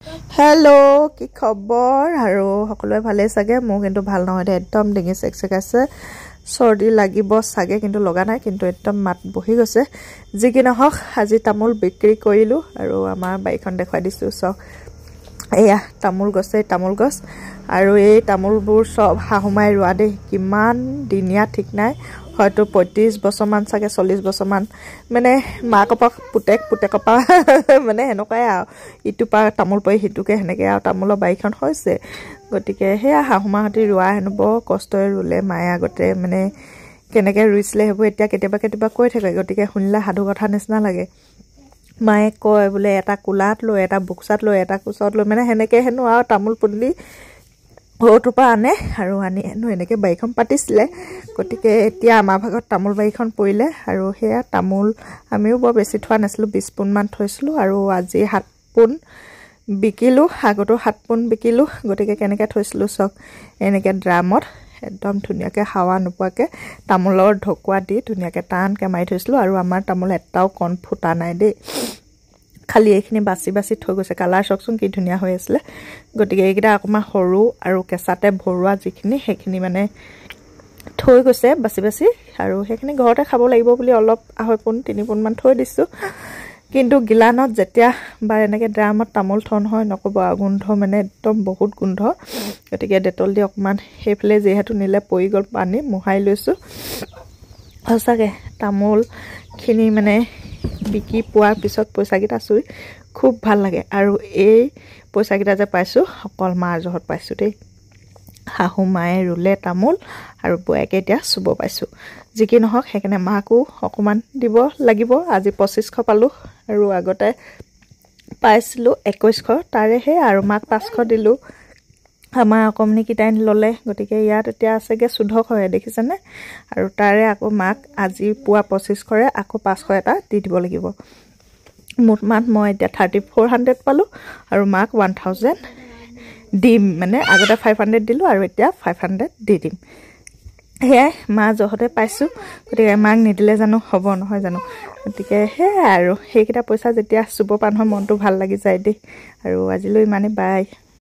hello কি খবৰ আৰু সকলোৱে ভালে চাগে মই কিন্তু ভাল নহয় দে একদম ডিঙি চেকচেকাছে সৰ্দি লাগিব চাগে কিন্তু লগা নাই কিন্তু একদম মাত বহি গৈছে যি কি নহওক আজি তামোল বিক্ৰী কৰিলো আৰু আমাৰ বাইখন দেখাই দিছো সব এয়া তামোল গছ আৰু এই তামোলবোৰ সব হাহুমাই ৰুৱা দে কিমান দিনিয়া ঠিক নাই হয়তো 35 বছৰ মান চাগে 40 বছৰ মান মানে মাকপা পুতেকপা মানে হেনকাই আ ইটুপা তামোল পই হিটুকে হেনেকে আ তামোলৰ বাইখন হৈছে গটিকে হেয়া হাহুমাহতি ৰুৱা হেনু বৰ কষ্টৰে ৰুলে মায়ে আগতে মানে কেনেকে ৰুইছিলে হেবো এতিয়া কেতিয়াবা কৈ থাকে গটিকে শুনিলা সাধু কথা নিচিনা লাগে মায়ে কয় বোলে এটা কুলাত লৈ এটা বুকসাত লৈ এটা কুছত লৈ মানে হেনেকে হেনু আ তামোল পুলি ওটুপা আনে আৰু আনি হেনু এনেকে বাইখন পাতিছিলে গটিকে এতিয়া আমাৰ ভাগত তামোল বাইখন পৰিলে আৰু হেয়া তামোল আমিও বৰ বেছি থোৱা নাছিলো 20 পুন মান থৈছিলো আৰু আজি 7 পুন বিকিলো আগতো 7 পুন বিকিলো গটিকে কেনেকে থৈছিলো সক এনেকে ড্ৰামত একদম ধুনিয়াকে হাৱা নোপোৱাকে তামোলৰ ঢকুৱা দি ধুনিয়াকে টানকে মাৰি থৈছিলো আৰু আমাৰ তামোল এটাও কন ফুটা নাই দে খালি এইখিনি বাছি থৈ গৈছে কালাৰ চকচোন কি ধুনিয়া হৈ আছিল গটিকে এইকিটা অকমা সৰু আৰু কেঁচাতে ভৰুৱা যিখিনি হেখিনি মানে থৈ গৈছে বাছি আৰু হেখিনি ঘৰতে খাব লাগিব বুলি অলপ 2 পুন 3 পুন মান থৈ দিছো কিন্তু গিলানত যেতিয়া বা এনেকে ড্ৰামত তামোল থন হয় নকব গোন্ধ মানে একদম বহুত গোন্ধ গটিকে ডেটল দি অকমান হেফলে যেহেতু নিলে পৰি গল পানী মুহাই লৈছো হসাকে তামোল খিনি মানে বিকি পোৱাৰ পিছত পইচা কিটা চুই খুব ভাল লাগে আৰু এই পইচা কিটা যে পাইছো সকল মাৰ জহত পাইছো দেই হাহু মায়ে ৰুলে তামোল আৰু বয়াকে এতিয়া চুব পাইছো যি কি নহওক হেকনে মাকো অকমান দিব লাগিব আজি 2500 পালো আৰু আগতে পাইছিলো 2100 তাৰে হে আৰু মাক 500 দিলো আমাৰ অকমনি কিটাইন ললে গটিকে ইয়াত এতিয়া আছেগে 1400 হয় দেখিছানে আৰু তাৰে আকৌ মাক আজি পুৱা 2500 কৰে আকৌ 500 এটা দি দিব লাগিব মুঠমান মই এতিয়া 3400 পালো আৰু মাক 1000 দিম মানে আগতে 500 দিলো আৰু এতিয়া 500 দি দিম হে মা জহতে পাইছো গটিকে মাক নিদিলে জানো হ'ব নহয় জানো গটিকে হে আৰু হেকিটা পইচা যেতিয়া চুব পান হয় মনটো ভাল লাগি যায় দে আৰু আজিলৈ মানে বাই